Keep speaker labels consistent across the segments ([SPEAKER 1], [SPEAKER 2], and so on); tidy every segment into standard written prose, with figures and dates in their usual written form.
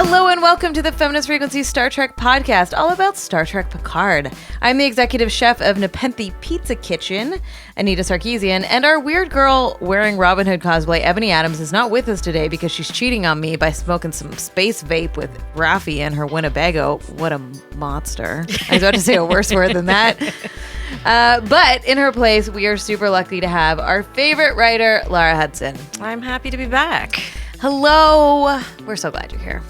[SPEAKER 1] Hello and welcome to the Feminist Frequency Star Trek podcast, all about Star Trek Picard. I'm the executive chef of Nepenthe Pizza Kitchen, Anita Sarkeesian, and our weird girl wearing Robin Hood cosplay, Ebony Adams, is not with us today because she's cheating on me by smoking some space vape with Raffi and her Winnebago. What a monster. I was about to say a worse word than that. But in her place, we are super lucky to have our favorite writer, Laura Hudson.
[SPEAKER 2] I'm happy to be back.
[SPEAKER 1] Hello. We're so glad you're here.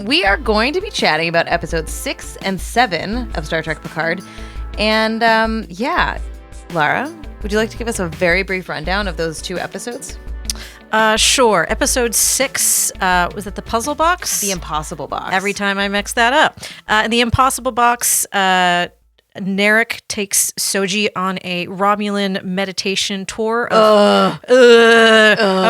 [SPEAKER 1] We are going to be chatting about episodes 6 and 7 of Star Trek Picard. And Lara, would you like to give us a very brief rundown of those two episodes?
[SPEAKER 2] Sure. Episode 6, was it the puzzle box?
[SPEAKER 1] The Impossible Box.
[SPEAKER 2] Every time I mix that up. In the Impossible Box, Narek takes Soji on a Romulan meditation tour of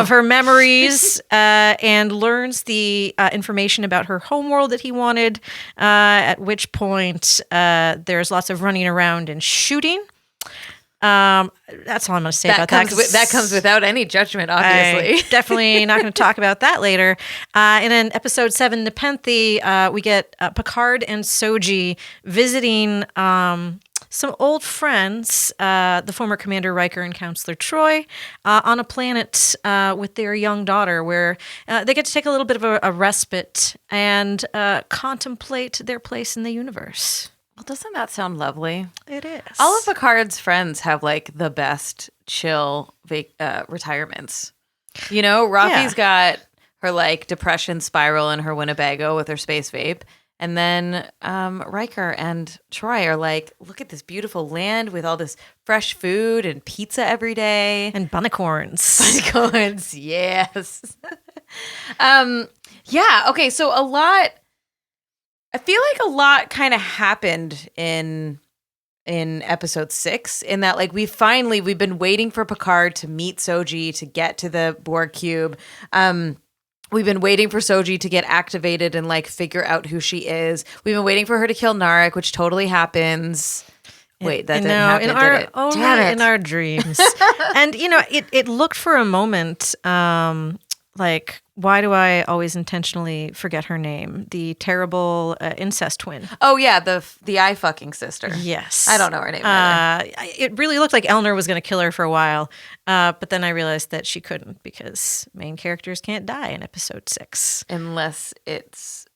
[SPEAKER 2] her memories and learns the information about her homeworld that he wanted, at which point there's lots of running around and shooting. That's all I'm going to say about that.
[SPEAKER 1] That comes without any judgment, obviously.
[SPEAKER 2] Definitely not going to talk about that later. And in episode 7, Nepenthe, we get Picard and Soji visiting some old friends, the former Commander Riker and Counselor Troi, on a planet with their young daughter, where they get to take a little bit of a respite and contemplate their place in the universe.
[SPEAKER 1] Well, doesn't that sound lovely?
[SPEAKER 2] It is.
[SPEAKER 1] All of Picard's friends have like the best chill retirements. You know, Raffi's got her like depression spiral in her Winnebago with her space vape. And then Riker and Troi are like, look at this beautiful land with all this fresh food and pizza every day.
[SPEAKER 2] And bunicorns.
[SPEAKER 1] Bunicorns, yes. Okay, so I feel like a lot kind of happened in episode 6, in that like we've been waiting for Picard to meet Soji to get to the Borg cube. We've been waiting for Soji to get activated and like figure out who she is. We've been waiting for her to kill Narek, which totally happens. Wait, that didn't happen, did it?
[SPEAKER 2] Damn it. In our dreams. And you know, it looked for a moment like, why do I always intentionally forget her name? The terrible incest twin.
[SPEAKER 1] Oh yeah, the eye fucking sister.
[SPEAKER 2] Yes.
[SPEAKER 1] I don't know her name either.
[SPEAKER 2] It really looked like Elnor was going to kill her for a while, but then I realized that she couldn't, because main characters can't die in episode 6.
[SPEAKER 1] Unless it's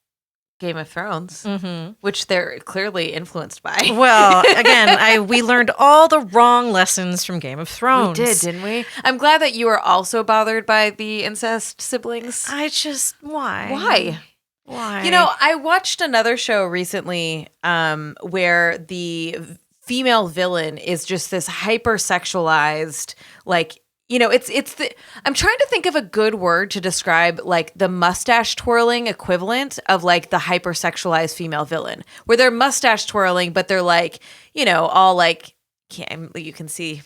[SPEAKER 1] Game of Thrones, which they're clearly influenced by.
[SPEAKER 2] Well, again, we learned all the wrong lessons from Game of Thrones.
[SPEAKER 1] We did, didn't we? I'm glad that you are also bothered by the incest siblings.
[SPEAKER 2] Why? Why?
[SPEAKER 1] You know, I watched another show recently where the female villain is just this hypersexualized, like, you know, I'm trying to think of a good word to describe like the mustache twirling equivalent of like the hypersexualized female villain, where they're mustache twirling, but they're like, you know, all like, you can see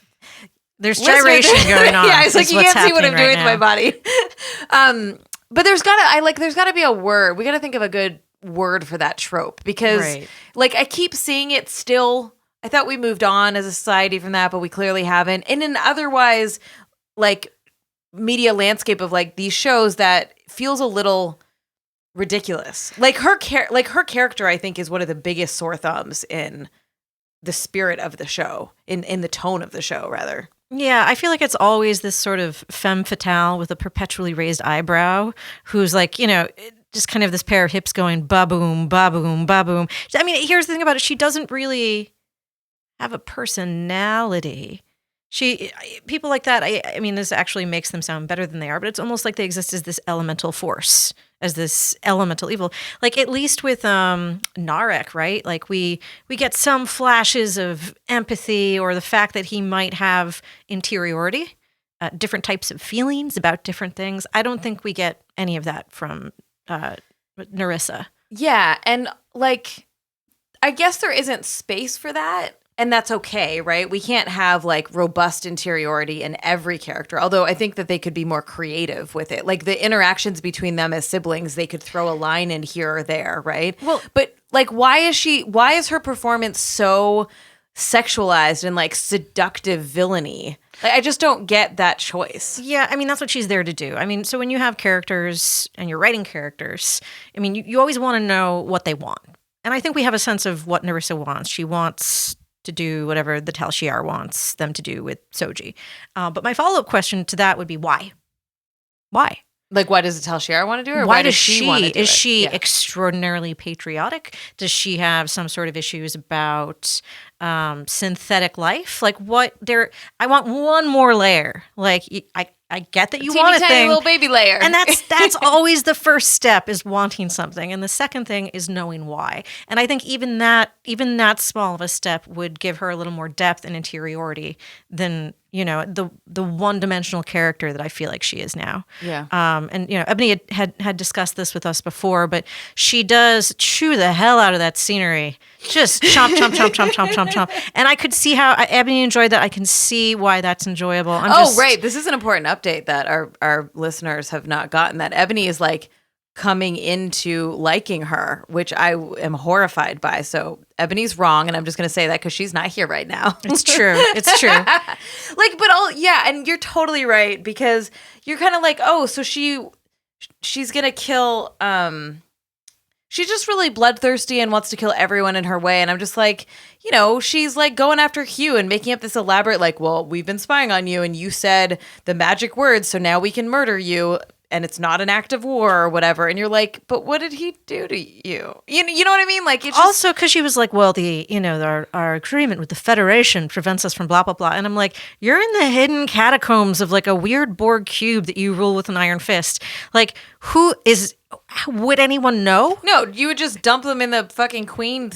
[SPEAKER 2] there's gyration going on.
[SPEAKER 1] Yeah, it's like you can't see what I'm doing with my body. But there's gotta be a word. We gotta think of a good word for that trope, because like I keep seeing it still. I thought we moved on as a society from that, but we clearly haven't. And in otherwise like media landscape of like these shows that feels a little ridiculous. Like her character, I think, is one of the biggest sore thumbs in the spirit of the show, in the tone of the show, rather.
[SPEAKER 2] Yeah, I feel like it's always this sort of femme fatale with a perpetually raised eyebrow who's like, you know, just kind of this pair of hips going ba-boom, ba-boom, ba-boom. I mean, here's the thing about it. She doesn't really have a personality. People like that, I mean, this actually makes them sound better than they are, but it's almost like they exist as this elemental force, as this elemental evil. Like, at least with Narek, right? Like, we get some flashes of empathy, or the fact that he might have interiority, different types of feelings about different things. I don't think we get any of that from Narissa.
[SPEAKER 1] Yeah, and like, I guess there isn't space for that. And that's okay, right? We can't have like robust interiority in every character. Although I think that they could be more creative with it. Like the interactions between them as siblings, they could throw a line in here or there, right?
[SPEAKER 2] Well,
[SPEAKER 1] but like, why is her performance so sexualized and like seductive villainy. Like, I just don't get that choice.
[SPEAKER 2] Yeah, I mean, that's what she's there to do. I mean, so when you have characters and you're writing characters, I mean, you always want to know what they want. And I think we have a sense of what Narissa wants. She wants to do whatever the Tal Shiar wants them to do with Soji. But my follow-up question to that would be why? Why?
[SPEAKER 1] Like, why does the Tal Shiar want to do it? Or
[SPEAKER 2] why
[SPEAKER 1] does she want to do it?
[SPEAKER 2] Is she extraordinarily patriotic? Does she have some sort of issues about synthetic life? Like, what? I want one more layer. Like, I get that you want a
[SPEAKER 1] tiny
[SPEAKER 2] thing,
[SPEAKER 1] little baby layer,
[SPEAKER 2] and that's always the first step, is wanting something, and the second thing is knowing why. And I think even that small of a step would give her a little more depth and interiority than, you know, the one-dimensional character that I feel like she is now.
[SPEAKER 1] Yeah.
[SPEAKER 2] And you know, Ebony had discussed this with us before, but she does chew the hell out of that scenery. Just chomp, chomp, chomp, chomp, chomp, chomp, chomp. And I could see how Ebony enjoyed that. I can see why that's enjoyable.
[SPEAKER 1] Right. This is an important update that our listeners have not gotten, that Ebony is like coming into liking her, which I am horrified by. So Ebony's wrong, and I'm just going to say that because she's not here right now.
[SPEAKER 2] It's true. It's true.
[SPEAKER 1] And you're totally right, because you're kind of like, oh, so she's going to kill, she's just really bloodthirsty and wants to kill everyone in her way. And I'm just like, you know, she's like going after Hugh and making up this elaborate, like, well, we've been spying on you and you said the magic words, so now we can murder you. And it's not an act of war or whatever. And you're like, but what did he do to you? You know what I mean? Like, it's just...
[SPEAKER 2] Also, because she was like, well, our agreement with the Federation prevents us from blah, blah, blah. And I'm like, you're in the hidden catacombs of like a weird Borg cube that you rule with an iron fist. Like, would anyone know?
[SPEAKER 1] No, you would just dump them in the fucking Queen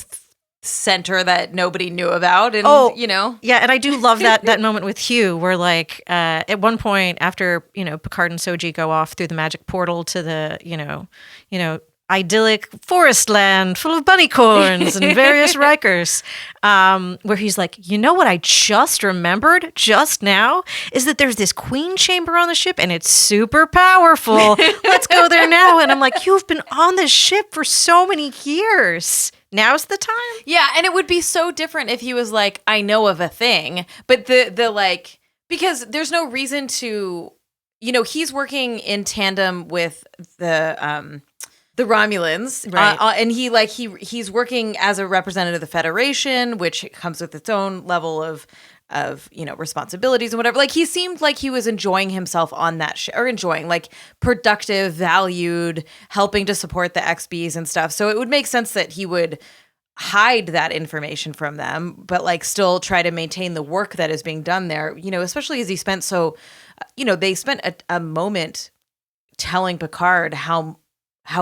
[SPEAKER 1] center that nobody knew about, and you know.
[SPEAKER 2] Yeah, and I do love that moment with Hugh, where like at one point after, you know, Picard and Soji go off through the magic portal to the you know idyllic forest land full of bunicorns and various Rikers, where he's like, you know what I just remembered just now is that there's this Queen chamber on the ship and it's super powerful. Let's go there now. And I'm like, you've been on this ship for so many years. Now's the time.
[SPEAKER 1] Yeah, and it would be so different if he was like, I know of a thing, but the like, because there's no reason to, you know, he's working in tandem with the Romulans,
[SPEAKER 2] right.
[SPEAKER 1] And he's working as a representative of the Federation, which comes with its own level of you know, responsibilities and whatever. Like, he seemed like he was enjoying himself on that or enjoying, like, productive, valued, helping to support the XBs and stuff. So it would make sense that he would hide that information from them, but like still try to maintain the work that is being done there, you know, especially as he spent they spent a moment telling Picard how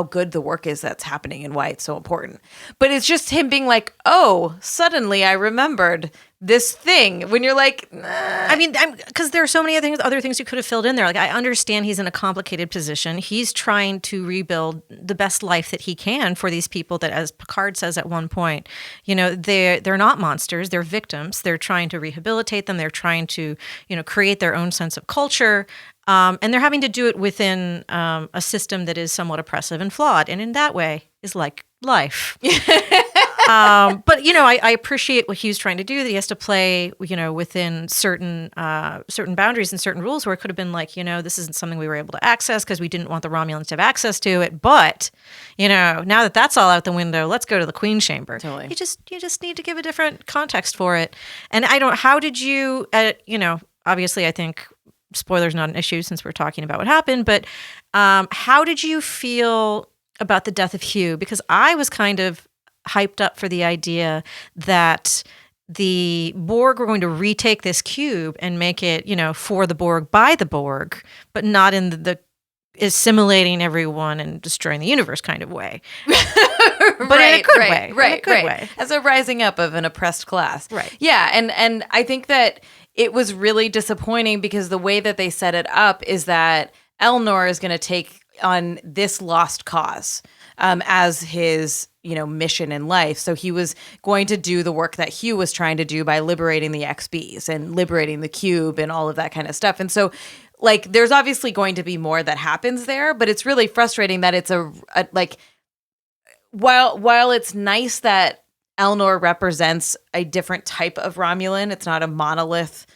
[SPEAKER 1] good the work is that's happening and why it's so important. But it's just him being like, oh, suddenly I remembered this thing, when you're like, nah.
[SPEAKER 2] I mean, because there are so many other things you could have filled in there. Like, I understand he's in a complicated position. He's trying to rebuild the best life that he can for these people that, as Picard says at one point, you know, they're not monsters, they're victims. They're trying to rehabilitate them. They're trying to, you know, create their own sense of culture. And they're having to do it within a system that is somewhat oppressive and flawed. And in that way is like life. But, you know, I appreciate what Hugh's trying to do, that he has to play, you know, within certain boundaries and certain rules, where it could have been like, you know, this isn't something we were able to access because we didn't want the Romulans to have access to it. But, you know, now that that's all out the window, let's go to the Queen chamber.
[SPEAKER 1] Totally.
[SPEAKER 2] You just need to give a different context for it. And how did you, you know, obviously I think spoilers not an issue since we're talking about what happened, but how did you feel about the death of Hugh? Because I was kind of hyped up for the idea that the Borg were going to retake this cube and make it, you know, for the Borg by the Borg, but not in the assimilating everyone and destroying the universe kind of way. But in a good way.
[SPEAKER 1] Right. As a rising up of an oppressed class.
[SPEAKER 2] Right.
[SPEAKER 1] Yeah, and I think that it was really disappointing because the way that they set it up is that Elnor is going to take on this lost cause as his, you know, mission in life. So he was going to do the work that Hugh was trying to do by liberating the XBs and liberating the cube and all of that kind of stuff. And so, like, there's obviously going to be more that happens there, but it's really frustrating that it's like, while it's nice that Elnor represents a different type of Romulan. It's not a monolith.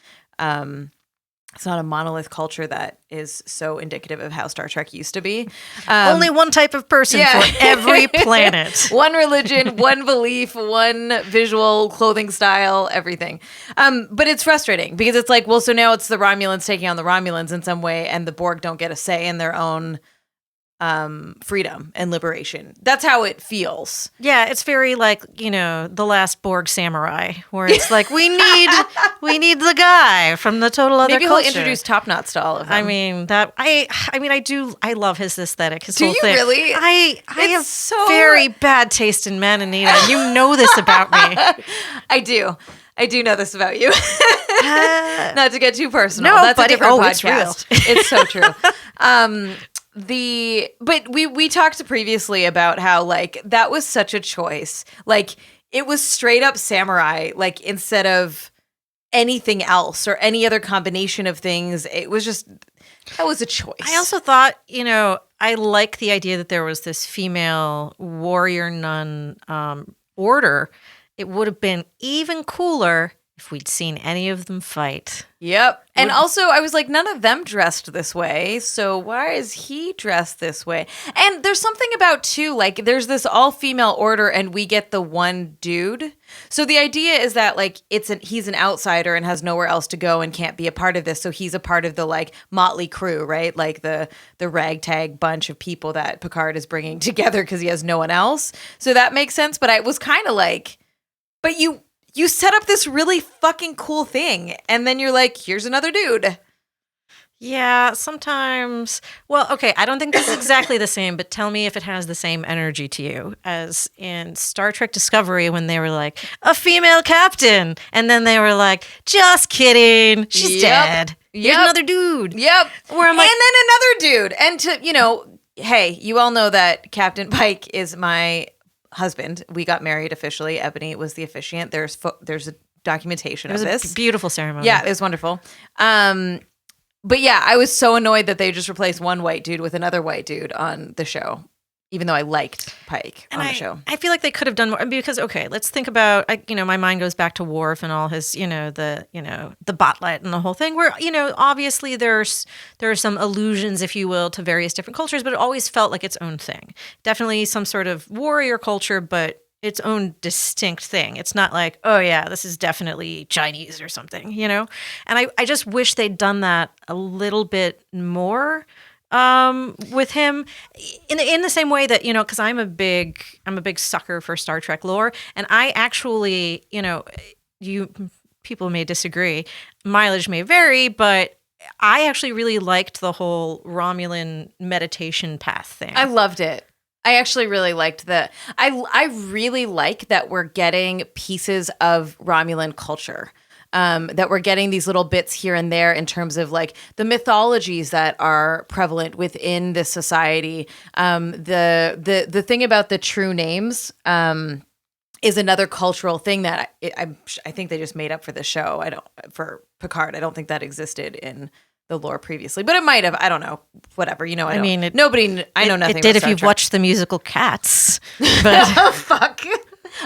[SPEAKER 1] It's not a monolith culture that is so indicative of how Star Trek used to be.
[SPEAKER 2] Only one type of person for every planet.
[SPEAKER 1] One religion, one belief, one visual, clothing style, everything. But it's frustrating because it's like, well, so now it's the Romulans taking on the Romulans in some way, and the Borg don't get a say in their own freedom and liberation. That's how it feels.
[SPEAKER 2] Yeah, it's very like, the last Borg samurai, where it's like we need the guy from the total other
[SPEAKER 1] Maybe
[SPEAKER 2] culture.
[SPEAKER 1] he'll introduce top knots to all of them.
[SPEAKER 2] I mean I love his aesthetic. His
[SPEAKER 1] Do
[SPEAKER 2] whole
[SPEAKER 1] you
[SPEAKER 2] thing.
[SPEAKER 1] really?
[SPEAKER 2] I have
[SPEAKER 1] so
[SPEAKER 2] very bad taste in men, Anita. You know this about me.
[SPEAKER 1] I do know this about you. Not to get too personal.
[SPEAKER 2] No,
[SPEAKER 1] That's
[SPEAKER 2] but
[SPEAKER 1] a different
[SPEAKER 2] it's
[SPEAKER 1] podcast.
[SPEAKER 2] real.
[SPEAKER 1] It's so true. But we talked previously about how like that was such a choice. Like it was straight up samurai, like instead of anything else or any other combination of things. It was just that was a choice.
[SPEAKER 2] I also thought, I like the idea that there was this female warrior nun order. It would have been even cooler if we'd seen any of them fight.
[SPEAKER 1] Yep. And also, I was like, none of them dressed this way. So why is he dressed this way? And there's something about, too, like, there's this all-female order and we get the one dude. So the idea is that, like, he's an outsider and has nowhere else to go and can't be a part of this. So he's a part of the, like, motley crew, right? Like, the ragtag bunch of people that Picard is bringing together because he has no one else. So that makes sense. But I was kind of like, but you set up this really fucking cool thing, and then you're like, here's another dude.
[SPEAKER 2] Yeah, sometimes. Well, okay, I don't think this is exactly the same, but tell me if it has the same energy to you as in Star Trek Discovery when they were like, a female captain. And then they were like, just kidding. She's dead. Here's another dude.
[SPEAKER 1] Yep.
[SPEAKER 2] Where I'm like,
[SPEAKER 1] and then another dude. And to, hey, you all know that Captain Pike is my husband. We got married officially. Ebony was the officiant. There's a documentation of this.
[SPEAKER 2] It was a beautiful ceremony.
[SPEAKER 1] Yeah, it was wonderful. But yeah, I was so annoyed that they just replaced one white dude with another white dude on the show, even though I liked Pike on the show.
[SPEAKER 2] I feel like they could have done more because, okay, let's think about, my mind goes back to Worf and all his, the botlet and the whole thing where, obviously there are some allusions, if you will, to various different cultures, but it always felt like its own thing. Definitely some sort of warrior culture, but its own distinct thing. It's not like, oh yeah, this is definitely Chinese or something, And I just wish they'd done that a little bit more with him in the same way that, because I'm a big sucker for Star Trek lore. And I actually, people may disagree, mileage may vary, but I actually really liked the whole Romulan meditation path thing.
[SPEAKER 1] I loved it. I actually really liked that. I really like that we're getting pieces of Romulan culture. That we're getting these little bits here and there in terms of like the mythologies that are prevalent within this society. The thing about the true names is another cultural thing that I think they just made up for the show. For Picard. I don't think that existed in the lore previously, but it might have. I don't know. Whatever. I know nothing.
[SPEAKER 2] It
[SPEAKER 1] about
[SPEAKER 2] did if
[SPEAKER 1] Star
[SPEAKER 2] you've
[SPEAKER 1] Trek.
[SPEAKER 2] watched the musical Cats. But
[SPEAKER 1] Oh fuck!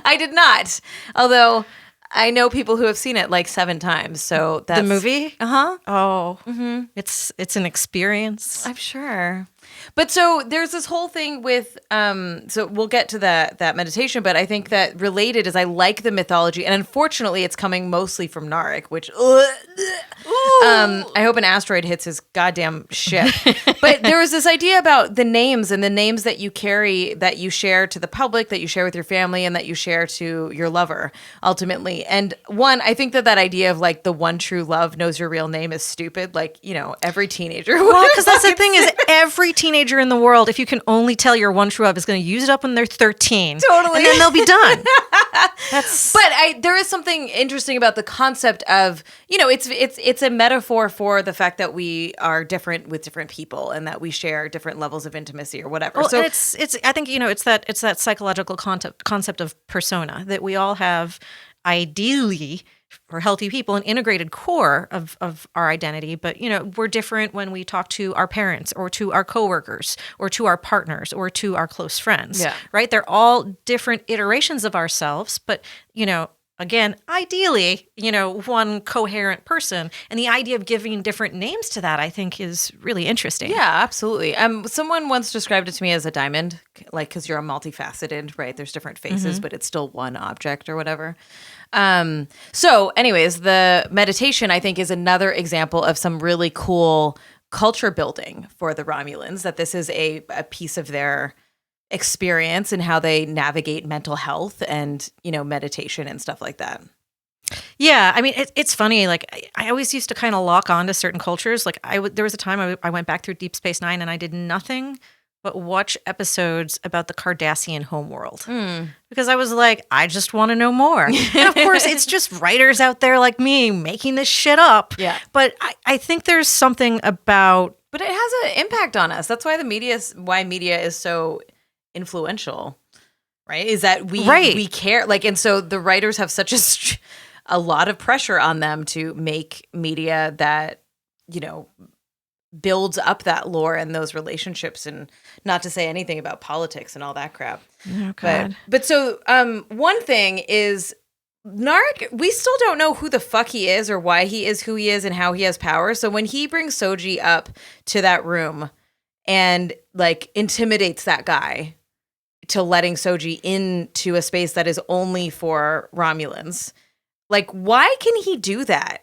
[SPEAKER 1] I did not. Although I know people who have seen it like 7 times. So that's
[SPEAKER 2] the movie.
[SPEAKER 1] Uh-huh.
[SPEAKER 2] Oh, it's an experience.
[SPEAKER 1] I'm sure. But so there's this whole thing with so we'll get to that meditation, but I think that related is I like the mythology, and unfortunately it's coming mostly from Narek, which I hope an asteroid hits his goddamn ship. But there was this idea about the names and the names that you carry, that you share to the public, that you share with your family, and that you share to your lover ultimately. And one, I think that idea of like the one true love knows your real name is stupid. Like, every teenager.
[SPEAKER 2] Well, because that's the thing is every teenager in the world, if you can only tell your one true love, is going to use it up when they're 13.
[SPEAKER 1] Totally.
[SPEAKER 2] And then they'll be done.
[SPEAKER 1] But there is something interesting about the concept of, it's a metaphor for the fact that we are different with different people and that we share different levels of intimacy or whatever.
[SPEAKER 2] Well,
[SPEAKER 1] so
[SPEAKER 2] it's I think, it's that psychological concept of persona that we all have ideally we're healthy people, an integrated core of our identity. But, we're different when we talk to our parents or to our coworkers or to our partners or to our close friends, right? They're all different iterations of ourselves, but, again, ideally, one coherent person. And the idea of giving different names to that, I think, is really interesting.
[SPEAKER 1] Yeah, absolutely. Someone once described it to me as a diamond, like, because you're a multifaceted, right? There's different faces, but it's still one object or whatever. So anyways, the meditation, I think, is another example of some really cool culture building for the Romulans, that this is a piece of their experience and how they navigate mental health and, meditation and stuff like that.
[SPEAKER 2] Yeah, I mean, it's funny. Like, I always used to kind of lock on to certain cultures. Like, there was a time I went back through Deep Space Nine and I did nothing but watch episodes about the Cardassian homeworld. Because I was like, I just want to know more. And of course, it's just writers out there like me making this shit up.
[SPEAKER 1] Yeah.
[SPEAKER 2] But I think there's something about...
[SPEAKER 1] But it has an impact on us. That's why media is so influential, right? Is that we care, like, and so the writers have such a lot of pressure on them to make media that builds up that lore and those relationships, and not to say anything about politics and all that crap.
[SPEAKER 2] Oh, God.
[SPEAKER 1] But so one thing is, Narek, we still don't know who the fuck he is or why he is who he is and how he has power. So when he brings Soji up to that room and like intimidates that guy to letting Soji into a space that is only for Romulans, like, why can he do that?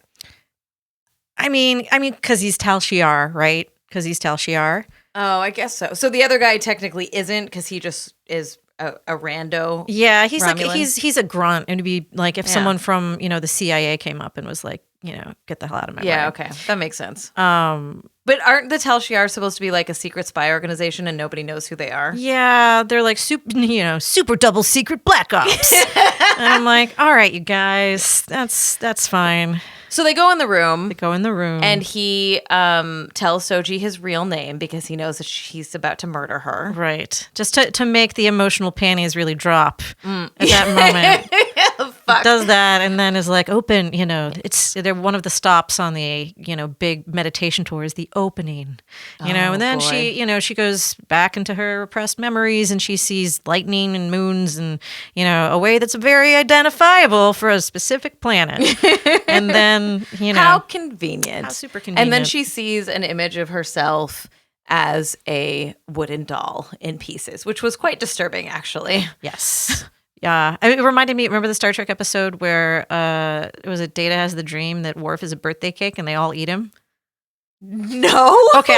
[SPEAKER 2] I mean, because he's Tal Shiar, right? Because he's Tal Shiar.
[SPEAKER 1] Oh, I guess so. So the other guy technically isn't, because he just is a rando.
[SPEAKER 2] Yeah, he's
[SPEAKER 1] Romulan.
[SPEAKER 2] like he's a grunt. It'd be like if someone from the CIA came up and was like, get the hell out of my way.
[SPEAKER 1] Yeah, okay, that makes sense. But aren't the Tal Shiar supposed to be like a secret spy organization and nobody knows who they are?
[SPEAKER 2] Yeah, they're like super double secret black ops. And I'm like, all right, you guys, that's fine.
[SPEAKER 1] So they go in the room. And he tells Soji his real name because he knows that he's about to murder her.
[SPEAKER 2] Right. Just to make the emotional panties really drop at that moment.
[SPEAKER 1] Fuck.
[SPEAKER 2] Does that and then is like, open, they're one of the stops on the, big meditation tour is the opening, and then boy. She goes back into her repressed memories and she sees lightning and moons and, a way that's very identifiable for a specific planet. And then,
[SPEAKER 1] how convenient.
[SPEAKER 2] How super convenient.
[SPEAKER 1] And then she sees an image of herself as a wooden doll in pieces, which was quite disturbing, actually.
[SPEAKER 2] Yes. Yeah. It reminded me, remember the Star Trek episode where it was Data has the dream that Worf is a birthday cake and they all eat him?
[SPEAKER 1] No.
[SPEAKER 2] Okay.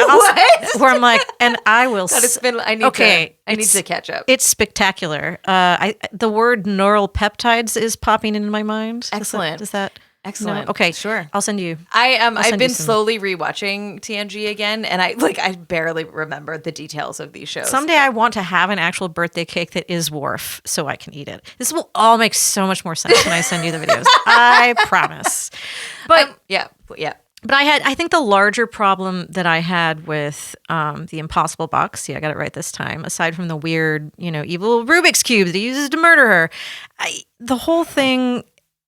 [SPEAKER 2] Where I'm like, and I will.
[SPEAKER 1] I need to catch up.
[SPEAKER 2] It's spectacular. The word neural peptides is popping into my mind.
[SPEAKER 1] Excellent.
[SPEAKER 2] Does that?
[SPEAKER 1] Excellent.
[SPEAKER 2] No? Okay,
[SPEAKER 1] sure.
[SPEAKER 2] I'll send you.
[SPEAKER 1] I've been slowly rewatching TNG again, and I barely remember the details of these shows.
[SPEAKER 2] Someday I want to have an actual birthday cake that is Worf, so I can eat it. This will all make so much more sense when I send you the videos. I promise. But
[SPEAKER 1] yeah.
[SPEAKER 2] But I think the larger problem that I had with the Impossible Box, I got it right this time, aside from the weird, evil Rubik's Cube that he uses to murder her, the whole thing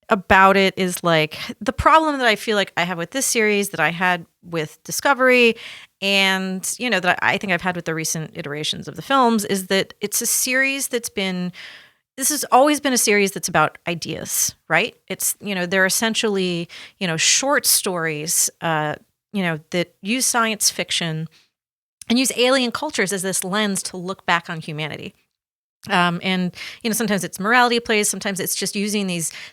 [SPEAKER 2] about it is like the problem that I feel like I have with this series that I had with Discovery and, that I think I've had with the recent iterations of the films is that it's a series this has always been a series that's about ideas, right? It's, they're essentially, short stories, that use science fiction and use alien cultures as this lens to look back on humanity. And sometimes it's morality plays, sometimes it's just using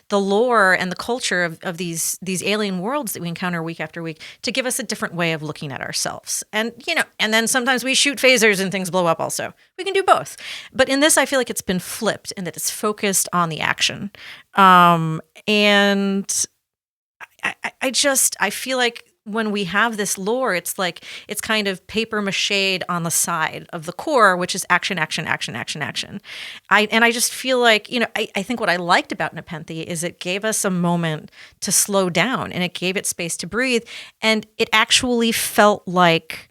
[SPEAKER 2] the lore and the culture of these alien worlds that we encounter week after week to give us a different way of looking at ourselves. And and then sometimes we shoot phasers and things blow up also. We can do both. But in this, I feel like it's been flipped and that it's focused on the action. And I feel like when we have this lore, it's like it's kind of paper mached on the side of the core, which is action, action, action, action, action. I just feel like, I think what I liked about Nepenthe is it gave us a moment to slow down and it gave it space to breathe. And it actually felt like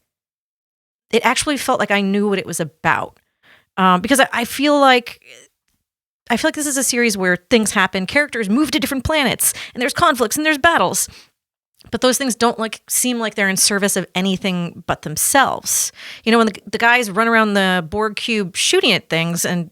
[SPEAKER 2] I knew what it was about. Because I feel like I feel like this is a series where things happen, characters move to different planets, and there's conflicts and there's battles. But those things don't seem like they're in service of anything but themselves. You know, when the guys run around the Borg cube shooting at things and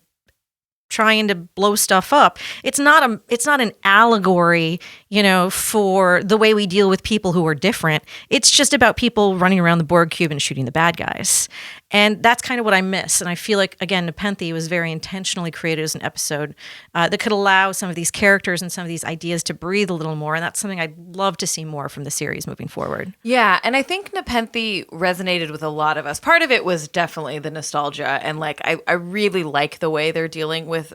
[SPEAKER 2] trying to blow stuff up, it's not an allegory, you know, for the way we deal with people who are different. It's just about people running around the Borg cube and shooting the bad guys. And that's kind of what I miss. And I feel like, again, Nepenthe was very intentionally created as an episode that could allow some of these characters and some of these ideas to breathe a little more. And that's something I'd love to see more from the series moving forward.
[SPEAKER 1] Yeah, and I think Nepenthe resonated with a lot of us. Part of it was definitely the nostalgia. And like, I really like the way they're dealing with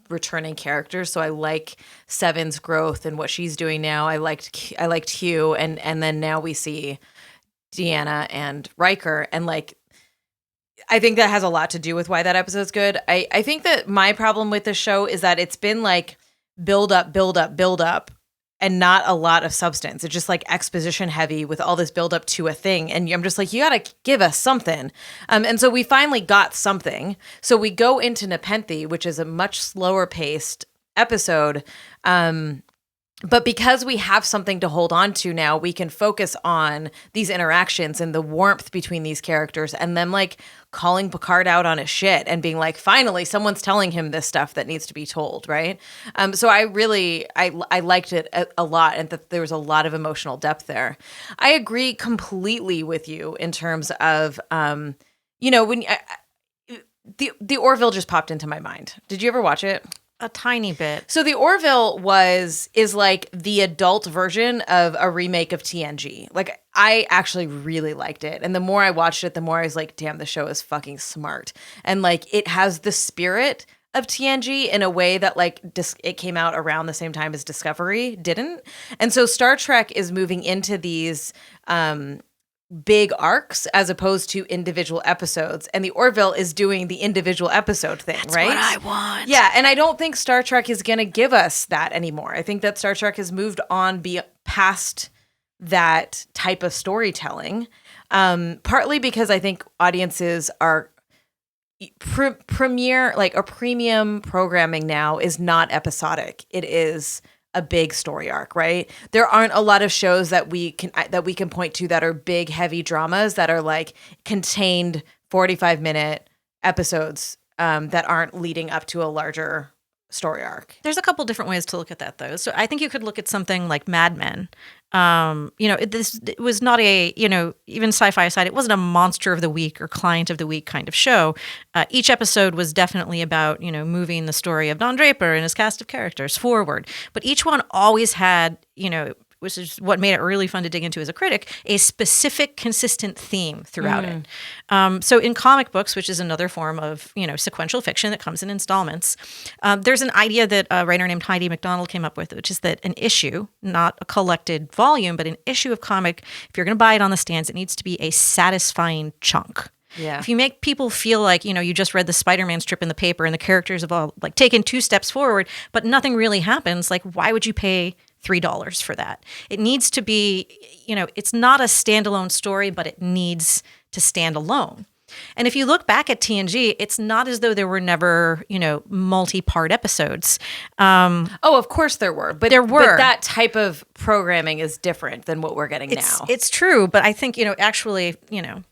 [SPEAKER 1] returning characters. So I like Seven's growth and what she's doing now. I liked Hugh, and then now we see Deanna and Riker, and like, I think that has a lot to do with why that episode's good. I think that my problem with the show is that it's been like build up, and not a lot of substance. It's just like exposition heavy with all this build up to a thing. And I'm just like, you got to give us something. And so we finally got something. So we go into Nepenthe, which is a much slower paced episode. But because we have something to hold on to now, we can focus on these interactions and the warmth between these characters, and them like calling Picard out on his shit and being like, finally, someone's telling him this stuff that needs to be told, right? So I liked it a lot, and that there was a lot of emotional depth there. I agree completely with you in terms of, you know, when the Orville just popped into my mind. Did you ever watch it?
[SPEAKER 2] A tiny bit.
[SPEAKER 1] So the Orville is like the adult version of a remake of TNG. Like, I actually really liked it. And the more I watched it, the more I was like, damn, the show is fucking smart. And like, it has the spirit of TNG in a way that like it came out around the same time as Discovery didn't. And so Star Trek is moving into these big arcs as opposed to individual episodes, and the Orville is doing the individual episode thing.
[SPEAKER 2] That's
[SPEAKER 1] right?
[SPEAKER 2] What I want.
[SPEAKER 1] Yeah, and I don't think Star Trek is going to give us that anymore. I think that Star Trek has moved on past that type of storytelling, partly because I think audiences are premium programming now is not episodic. It is a big story arc, right? There aren't a lot of shows that we can point to that are big, heavy dramas that are like contained 45-minute episodes that aren't leading up to a larger story arc.
[SPEAKER 2] There's a couple different ways to look at that, though. So I think you could look at something like Mad Men. You know, it was not a, you know, even Sci-Fi aside, it wasn't a monster of the week or client of the week kind of show. Each episode was definitely about, you know, moving the story of Don Draper and his cast of characters forward. But each one always had, you know, which is what made it really fun to dig into as a critic, a specific, consistent theme throughout it. So in comic books, which is another form of, you know, sequential fiction that comes in installments, there's an idea that a writer named Heidi MacDonald came up with, which is that an issue, not a collected volume, but an issue of comic, if you're going to buy it on the stands, it needs to be a satisfying chunk.
[SPEAKER 1] Yeah.
[SPEAKER 2] If you make people feel like, you know, you just read the Spider-Man strip in the paper and the characters have all like taken 2 steps forward, but nothing really happens, like why would you pay $3 for that? It needs to be, you know, it's not a standalone story, but it needs to stand alone. And if you look back at TNG, it's not as though there were never, you know, multi-part episodes.
[SPEAKER 1] Of course there were. But
[SPEAKER 2] there were.
[SPEAKER 1] But that type of programming is different than what we're getting now.
[SPEAKER 2] It's true, but I think, you know, actually, you know,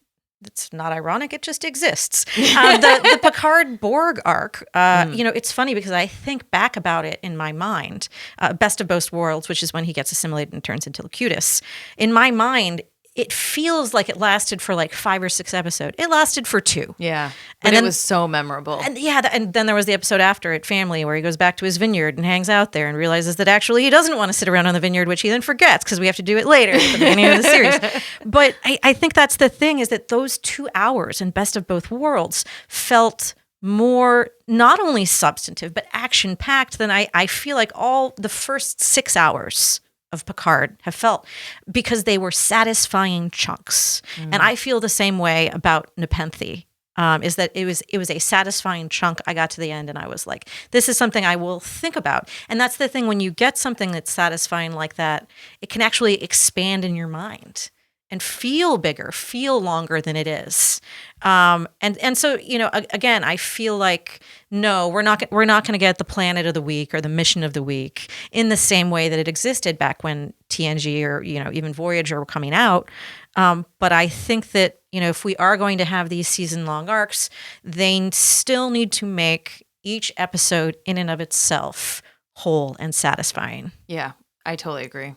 [SPEAKER 2] it's not ironic. It just exists. The Picard Borg arc, you know, it's funny because I think back about it in my mind. Best of Both Worlds, which is when he gets assimilated and turns into Locutus. In my mind, it feels like it lasted for like 5 or 6 episodes. It lasted for 2.
[SPEAKER 1] Yeah. But it was so memorable.
[SPEAKER 2] And yeah, and then there was the episode after it, Family, where he goes back to his vineyard and hangs out there and realizes that actually he doesn't want to sit around on the vineyard, which he then forgets because we have to do it later at the beginning of the series. But I think that's the thing, is that those 2 hours in Best of Both Worlds felt more not only substantive, but action-packed than I feel like all the first 6 hours of Picard have felt, because they were satisfying chunks. And I feel the same way about Nepenthe, is that it was a satisfying chunk. I got to the end and I was like, this is something I will think about. And that's the thing, when you get something that's satisfying like that, it can actually expand in your mind and feel bigger, feel longer than it is. And so, again, I feel like, no, we're not going to get the planet of the week or the mission of the week in the same way that it existed back when TNG or, even Voyager were coming out. But I think that, if we are going to have these season-long arcs, they still need to make each episode in and of itself whole and satisfying.
[SPEAKER 1] Yeah, I totally agree.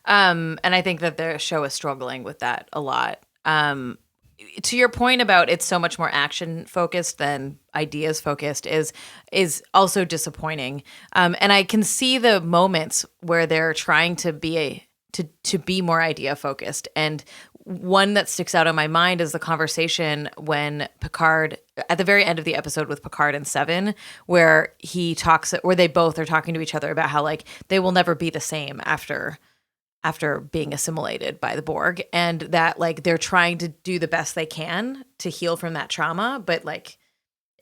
[SPEAKER 1] And I think that the show is struggling with that a lot. To your point about it's so much more action focused than ideas focused is also disappointing. And I can see the moments where they're trying to be to be more idea focused. And one that sticks out in my mind is the conversation when Picard, at the very end of the episode with Picard and Seven, where they both are talking to each other about how like they will never be the same after being assimilated by the Borg, and that like they're trying to do the best they can to heal from that trauma, but like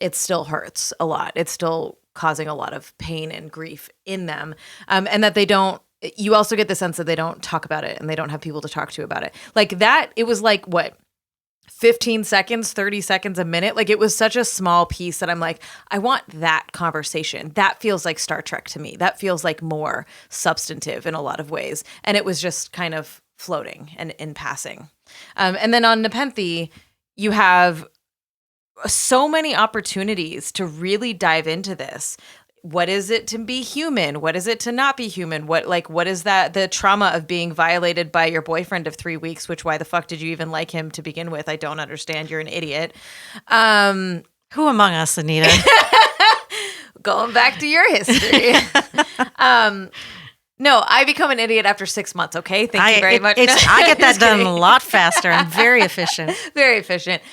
[SPEAKER 1] it still hurts a lot. It's still causing a lot of pain and grief in them. And that you also get the sense that they don't talk about it and they don't have people to talk to about it. Like that, it was like, what, 15 seconds, 30 seconds, a minute? Like it was such a small piece that I'm like, I want that conversation. That feels like Star Trek to me. That feels like more substantive in a lot of ways. And it was just kind of floating and in passing. And then on Nepenthe, you have so many opportunities to really dive into this. What is it to be human? What is it to not be human? What is that? The trauma of being violated by your boyfriend of 3 weeks, which why the fuck did you even like him to begin with? I don't understand. You're an idiot.
[SPEAKER 2] Who among us, Anita?
[SPEAKER 1] Going back to your history. No, I become an idiot after 6 months. Okay. Thank you very much.
[SPEAKER 2] I get that done a lot faster. I'm very efficient.
[SPEAKER 1] Very efficient.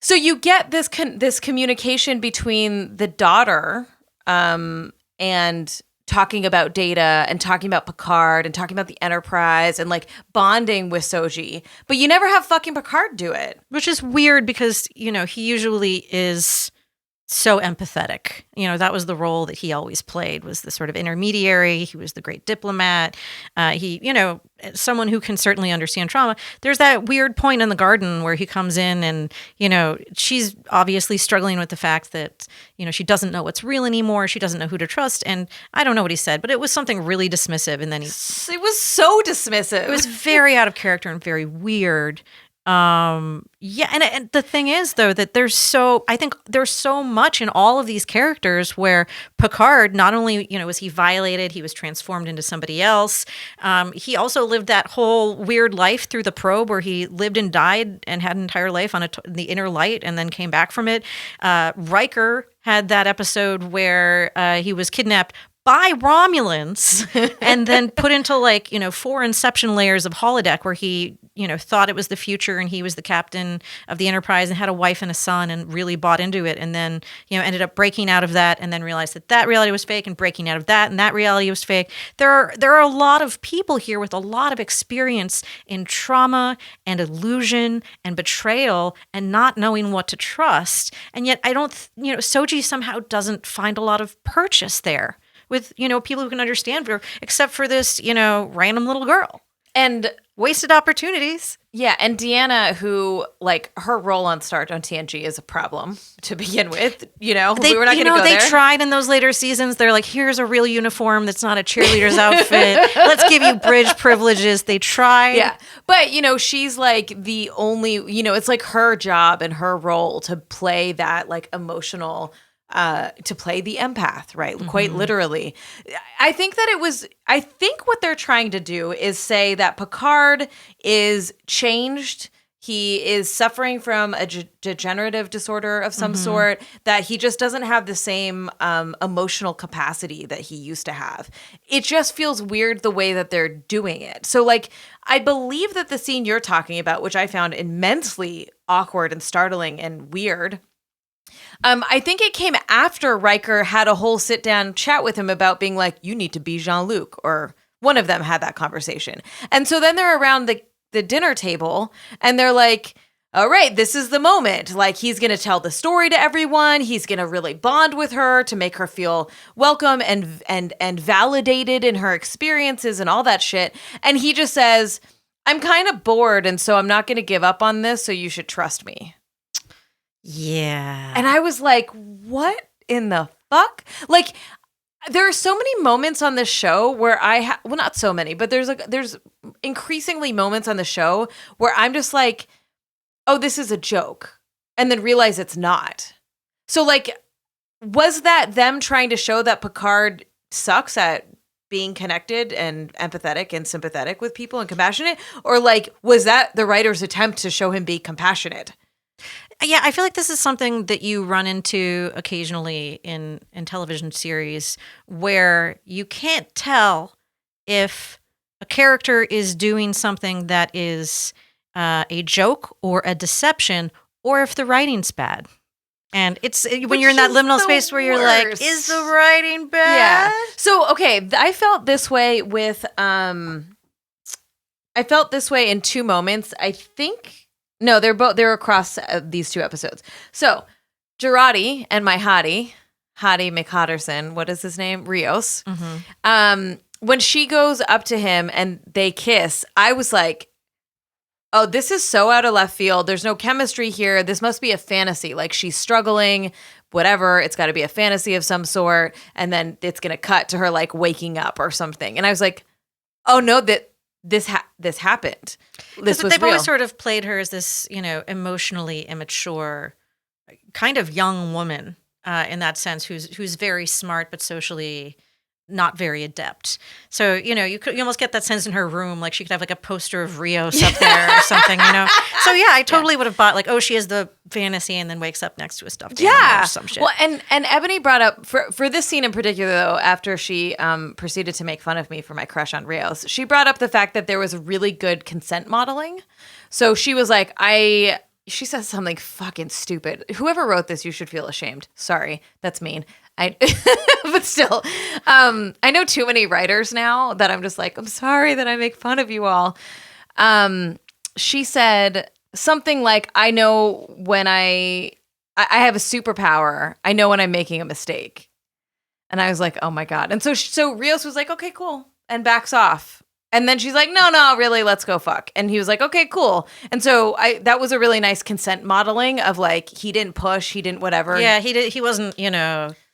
[SPEAKER 1] So you get this communication between the daughter and talking about Data and talking about Picard and talking about the Enterprise and like bonding with Soji, but you never have fucking Picard do it.
[SPEAKER 2] Which is weird because, he usually is so empathetic. That was the role that he always played, was the sort of intermediary. He was the great diplomat. Someone who can certainly understand trauma. There's that weird point in the garden where he comes in and, she's obviously struggling with the fact that, she doesn't know what's real anymore. She doesn't know who to trust. And I don't know what he said, but it was something really dismissive. And then
[SPEAKER 1] it was so dismissive.
[SPEAKER 2] It was very out of character and very weird. And the thing is, though, that I think there's so much in all of these characters where Picard, not only, was he violated, he was transformed into somebody else. He also lived that whole weird life through the probe where he lived and died and had an entire life on the inner light and then came back from it. Riker had that episode where he was kidnapped by Romulans and then put into 4 Inception layers of holodeck where he, thought it was the future and he was the captain of the Enterprise and had a wife and a son and really bought into it. And then, ended up breaking out of that and then realized that reality was fake and breaking out of that and that reality was fake. There are a lot of people here with a lot of experience in trauma and illusion and betrayal and not knowing what to trust. And yet Soji somehow doesn't find a lot of purchase there with, people who can understand her, except for this, random little girl.
[SPEAKER 1] And
[SPEAKER 2] wasted opportunities.
[SPEAKER 1] Yeah, and Deanna, who, her role on TNG is a problem to begin with. We were not going to go there.
[SPEAKER 2] They tried in those later seasons. They're like, here's a real uniform that's not a cheerleader's outfit. Let's give you bridge privileges. They tried.
[SPEAKER 1] Yeah, but, she's, the only, it's, her job and her role to play that, emotional to play the empath, right? Mm-hmm. Quite literally. I think what they're trying to do is say that Picard is changed. He is suffering from a degenerative disorder of some sort, that he just doesn't have the same emotional capacity that he used to have. It just feels weird the way that they're doing it. So, I believe that the scene you're talking about, which I found immensely awkward and startling and weird, I think it came after Riker had a whole sit-down chat with him about being like, you need to be Jean-Luc, or one of them had that conversation. And so then they're around the dinner table, and they're like, all right, this is the moment. He's going to tell the story to everyone. He's going to really bond with her to make her feel welcome and validated in her experiences and all that shit. And he just says, I'm kind of bored, and so I'm not going to give up on this, so you should trust me.
[SPEAKER 2] Yeah.
[SPEAKER 1] And I was like, what in the fuck? Like, there are so many moments on this show where well, not so many, but there's increasingly moments on the show where I'm just like, oh, this is a joke, and then realize it's not. So, like, was that them trying to show that Picard sucks at being connected and empathetic and sympathetic with people and compassionate? Or, like, was that the writer's attempt to show him be compassionate?
[SPEAKER 2] Yeah, I feel like this is something that you run into occasionally in television series where you can't tell if a character is doing something that is a joke or a deception, or if the writing's bad. And it's when you're in that liminal space where you're like, is the writing bad?
[SPEAKER 1] Yeah. So, okay, I felt this way with, I felt this way in two moments. I think, no, they're across these two episodes. So, Girardi and my Hottie McHotterson, what is his name? Rios. Mm-hmm. When she goes up to him and they kiss, I was like, oh, this is so out of left field. There's no chemistry here. This must be a fantasy. Like, she's struggling, whatever. It's got to be a fantasy of some sort. And then it's going to cut to her, like, waking up or something. And I was like, oh, no, that this happened. This was
[SPEAKER 2] they've
[SPEAKER 1] real.
[SPEAKER 2] always sort of played her as this, emotionally immature, kind of young woman in that sense, who's very smart but socially not very adept. So, you almost get that sense in her room, like she could have like a poster of Rios up there or something, So yeah, I totally would have bought like, oh, she has the fantasy and then wakes up next to a stuffed animal or some shit.
[SPEAKER 1] Well, and Ebony brought up, for this scene in particular though, after she proceeded to make fun of me for my crush on Rios, she brought up the fact that there was really good consent modeling. So she was like, she says something fucking stupid. Whoever wrote this, you should feel ashamed. Sorry, that's mean. But still, I know too many writers now that I'm just like, I'm sorry that I make fun of you all. She said something like, I know when I have a superpower. I know when I'm making a mistake. And I was like, oh my God. And so Rios was like, okay, cool. And backs off. And then she's like, no, really, let's go fuck. And he was like, okay, cool. And so that was a really nice consent modeling of like, he didn't push, he didn't whatever.
[SPEAKER 2] Yeah, he wasn't,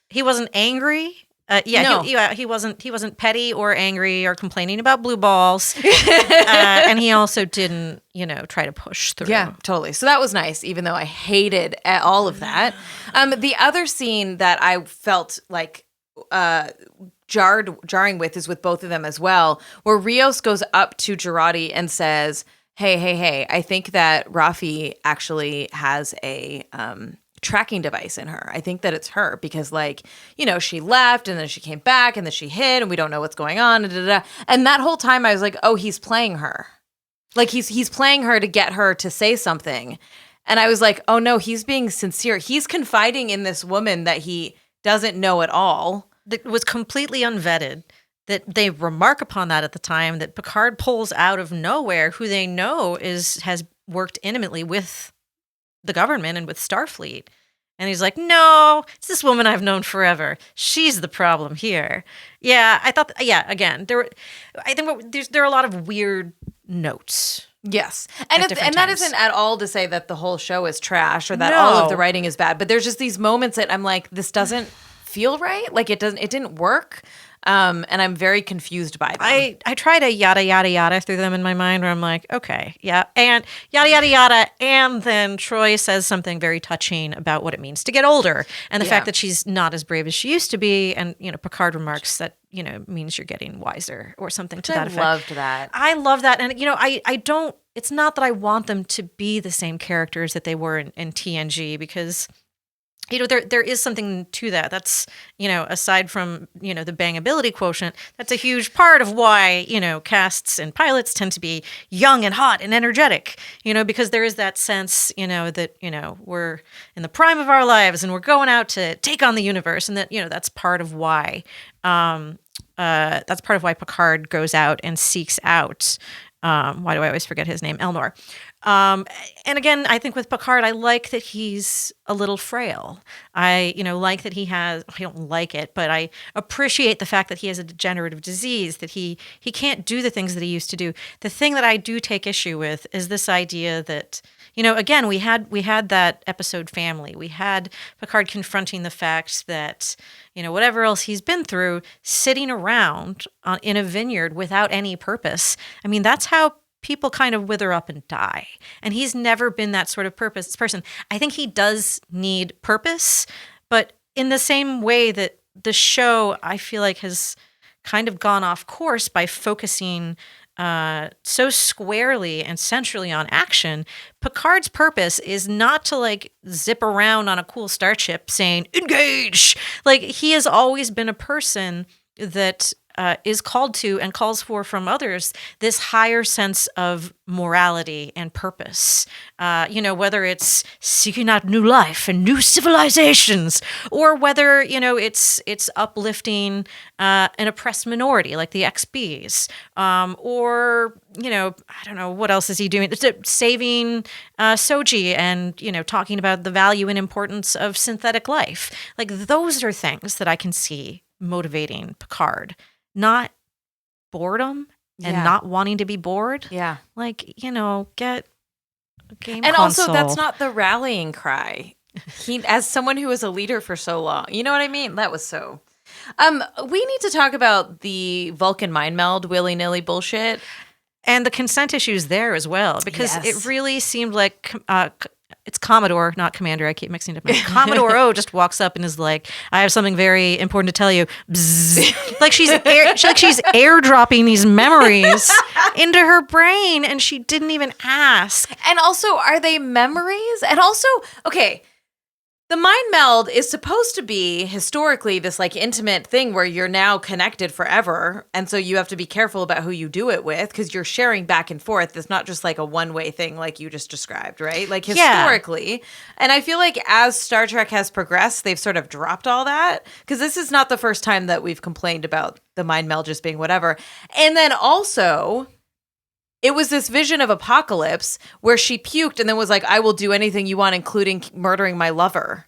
[SPEAKER 2] he wasn't angry.
[SPEAKER 1] No.
[SPEAKER 2] He wasn't petty or angry or complaining about blue balls. And he also didn't, try to push through.
[SPEAKER 1] Yeah, totally. So that was nice, even though I hated all of that. The other scene that I felt like jarring with is with both of them as well, where Rios goes up to Girardi and says, hey, I think that Rafi actually has a tracking device in her. I think that it's her because, like, she left and then she came back and then she hid and we don't know what's going on. And that whole time I was like, oh, he's playing her. Like, he's playing her to get her to say something. And I was like, oh no, he's being sincere. He's confiding in this woman that he doesn't know at all.
[SPEAKER 2] That was completely unvetted, that they remark upon that at the time, that Picard pulls out of nowhere who they know has worked intimately with the government and with Starfleet. And he's like, no, it's this woman I've known forever. She's the problem here. Yeah, I thought, again, there are a lot of weird notes.
[SPEAKER 1] Yes. And that isn't at all to say that the whole show is trash or that all of the writing is bad, but there's just these moments that I'm like, this doesn't feel right. Like it didn't work. And I'm very confused by them.
[SPEAKER 2] I try to yada, yada, yada through them in my mind where I'm like, okay, yeah. And yada, yada, yada. And then Troi says something very touching about what it means to get older and the fact that she's not as brave as she used to be. And, Picard remarks that, means you're getting wiser or something to that effect.
[SPEAKER 1] I loved that.
[SPEAKER 2] I love that. And, I don't, it's not that I want them to be the same characters that they were in TNG because there is something to that. That's, aside from, the bangability quotient, that's a huge part of why, casts and pilots tend to be young and hot and energetic, because there is that sense, that, we're in the prime of our lives and we're going out to take on the universe. And that, that's part of why, Picard goes out and seeks out, why do I always forget his name? Elnor. And again, I think with Picard, I like that he's a little frail. I like that I don't like it, but I appreciate the fact that he has a degenerative disease, that he can't do the things that he used to do. The thing that I do take issue with is this idea that, again, we had that episode Family. We had Picard confronting the fact that, whatever else he's been through, sitting around in a vineyard without any purpose. I mean, that's how people kind of wither up and die. And he's never been that sort of person. I think he does need purpose, but in the same way that the show, I feel like, has kind of gone off course by focusing so squarely and centrally on action. Picard's purpose is not to zip around on a cool starship saying, engage! He has always been a person that is called to and calls for from others this higher sense of morality and purpose. Whether it's seeking out new life and new civilizations, or whether it's uplifting an oppressed minority like the XBs, or I don't know what else is he doing. It's saving Soji and talking about the value and importance of synthetic life. Those are things that I can see motivating Picard. Not boredom and not wanting to be bored.
[SPEAKER 1] Yeah.
[SPEAKER 2] Get a game
[SPEAKER 1] and
[SPEAKER 2] console.
[SPEAKER 1] Also, that's not the rallying cry. He, as someone who was a leader for so long, you know what I mean? That was so. We need to talk about the Vulcan mind meld willy-nilly bullshit.
[SPEAKER 2] And the consent issues there as well, because it really seemed like it's Commodore, not Commander. I keep mixing it up. Commodore O just walks up and is like, I have something very important to tell you. Bzzz. she's airdropping these memories into her brain, and she didn't even ask.
[SPEAKER 1] And also, are they memories? And also, okay, the mind meld is supposed to be historically this intimate thing where you're now connected forever. And so you have to be careful about who you do it with because you're sharing back and forth. It's not just a one-way thing like you just described, right? Historically. Yeah. And I feel like as Star Trek has progressed, they've sort of dropped all that because this is not the first time that we've complained about the mind meld just being whatever. And then also, it was this vision of apocalypse where she puked and then was like, I will do anything you want, including murdering my lover.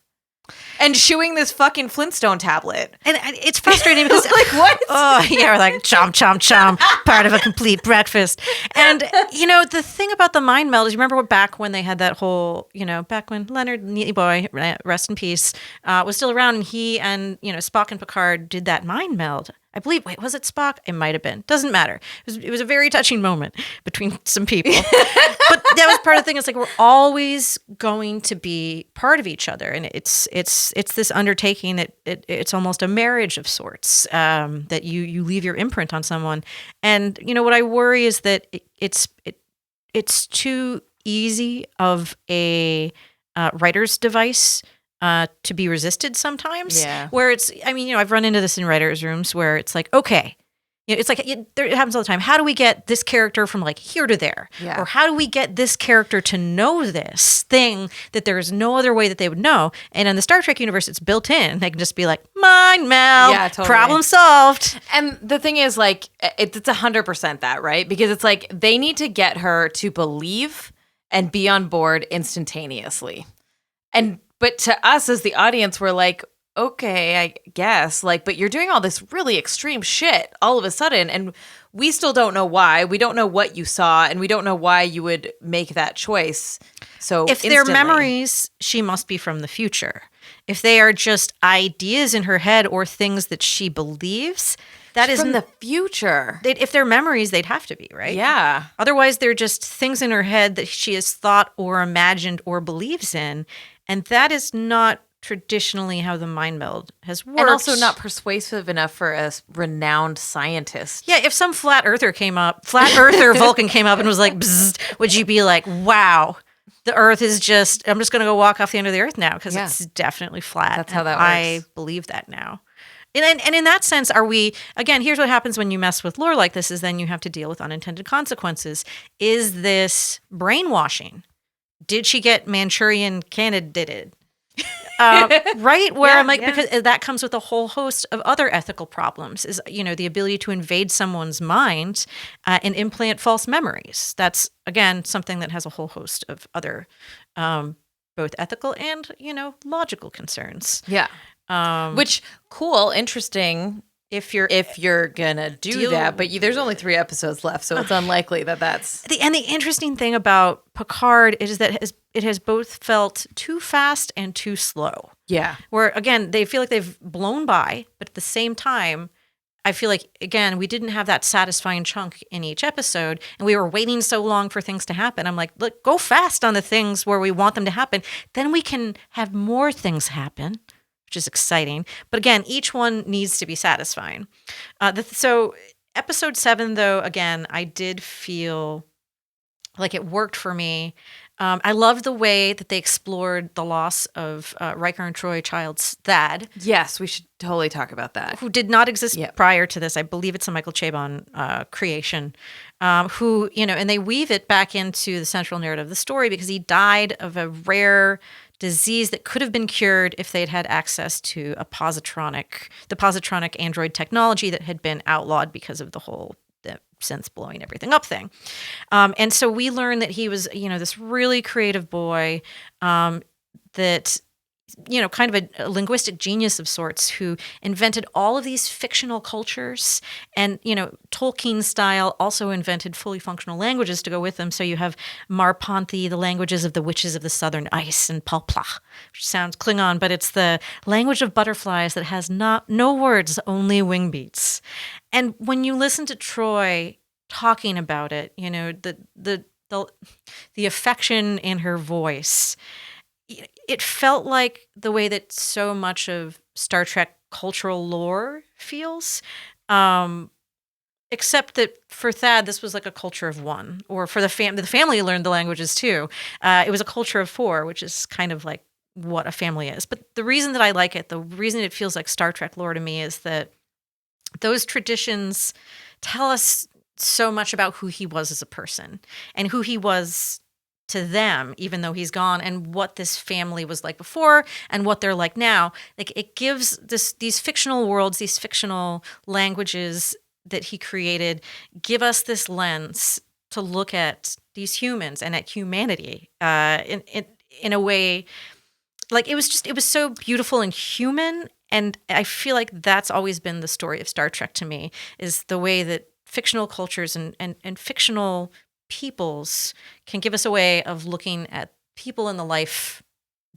[SPEAKER 1] And chewing this fucking Flintstone tablet.
[SPEAKER 2] And it's frustrating because
[SPEAKER 1] what?
[SPEAKER 2] Oh, yeah, we're chomp, chomp, chomp, part of a complete breakfast. And, the thing about the mind meld is, you remember back when they had that whole, back when Leonard Nimoy, rest in peace, was still around, and he and, Spock and Picard did that mind meld. I believe, was it Spock? It might have been. Doesn't matter. It was a very touching moment between some people. But that was part of the thing. It's we're always going to be part of each other. And it's this undertaking that it's almost a marriage of sorts, that you leave your imprint on someone. And, what I worry is that it's too easy of a writer's device to be resisted sometimes.
[SPEAKER 1] Yeah.
[SPEAKER 2] Where I've run into this in writers' rooms where it's okay, it's it happens all the time. How do we get this character from here to there?
[SPEAKER 1] Yeah.
[SPEAKER 2] Or how do we get this character to know this thing that there is no other way that they would know? And in the Star Trek universe, it's built in. They can just be mind meld,
[SPEAKER 1] totally.
[SPEAKER 2] Problem solved.
[SPEAKER 1] And the thing is, it's 100% that, right? Because it's they need to get her to believe and be on board instantaneously. But to us as the audience, we're okay, I guess. But you're doing all this really extreme shit all of a sudden, and we still don't know why. We don't know what you saw, and we don't know why you would make that choice. So
[SPEAKER 2] if they're memories, she must be from the future. If they are just ideas in her head or things that she believes, that is
[SPEAKER 1] from the future.
[SPEAKER 2] If they're memories, they'd have to be, right?
[SPEAKER 1] Yeah.
[SPEAKER 2] Otherwise, they're just things in her head that she has thought or imagined or believes in. And that is not traditionally how the mind meld has worked.
[SPEAKER 1] And also not persuasive enough for a renowned scientist.
[SPEAKER 2] Yeah, if some flat earther Vulcan came up and was bzzz, would you be wow, the earth is I'm just going to go walk off the end of the earth now because it's definitely flat.
[SPEAKER 1] That's how that works.
[SPEAKER 2] I believe that now. And in that sense, here's what happens when you mess with lore like this is then you have to deal with unintended consequences. Is this brainwashing? Did she get Manchurian candidated? Right? Where I'm like, because that comes with a whole host of other ethical problems is, the ability to invade someone's mind and implant false memories. That's, again, something that has a whole host of other both ethical and, logical concerns.
[SPEAKER 1] Yeah. Which, cool, interesting. If you're gonna do that, but there's only 3 episodes left, so it's unlikely that's
[SPEAKER 2] the interesting thing about Picard is that it has both felt too fast and too slow.
[SPEAKER 1] Yeah.
[SPEAKER 2] Where again, they feel like they've blown by, but at the same time, I feel like again, we didn't have that satisfying chunk in each episode, and we were waiting so long for things to happen. I'm like, look, go fast on the things where we want them to happen, then we can have more things happen, which is exciting. But again, each one needs to be satisfying. So episode 7, though, again, I did feel like it worked for me. I loved the way that they explored the loss of Riker and Troi child's Thad.
[SPEAKER 1] Yes, we should totally talk about that.
[SPEAKER 2] Who did not exist prior to this. I believe it's a Michael Chabon creation. Who, and they weave it back into the central narrative of the story because he died of a rare disease that could have been cured if they'd had access to the positronic android technology that had been outlawed because of the whole synth blowing everything up thing. And so we learned that he was, this really creative boy that, kind of a linguistic genius of sorts who invented all of these fictional cultures and, Tolkien style also invented fully functional languages to go with them. So you have Marpanthi, the languages of the witches of the southern ice, and Palpla, which sounds Klingon, but it's the language of butterflies that has no words, only wing beats. And when you listen to Troi talking about it, the affection in her voice, it felt like the way that so much of Star Trek cultural lore feels, except that for Thad, this was like a culture of 1, or for the family learned the languages too. It was a culture of 4, which is kind of like what a family is. But the reason that I like it, the reason it feels like Star Trek lore to me is that those traditions tell us so much about who he was as a person and who he was to them, even though he's gone, and what this family was like before and what they're like now. Like it gives these fictional worlds, these fictional languages that he created, give us this lens to look at these humans and at humanity in a way. Like it was so beautiful and human. And I feel like that's always been the story of Star Trek to me, is the way that fictional cultures and fictional peoples can give us a way of looking at people in the life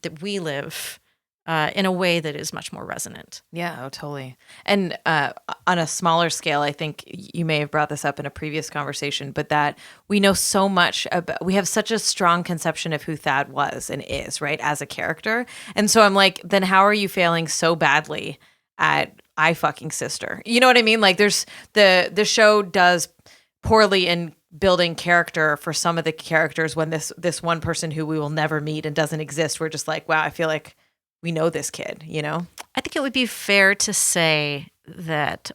[SPEAKER 2] that we live in a way that is much more resonant.
[SPEAKER 1] Yeah, totally. And on a smaller scale, I think you may have brought this up in a previous conversation, but that we know so much about, we have such a strong conception of who Thad was and is, right, as a character. And so I'm like, then how are you failing so badly at I fucking sister? You know what I mean? Like there's the show does poorly in building character for some of the characters when this one person who we will never meet and doesn't exist, we're just like, wow, I feel like we know this kid, I think
[SPEAKER 2] it would be fair to say that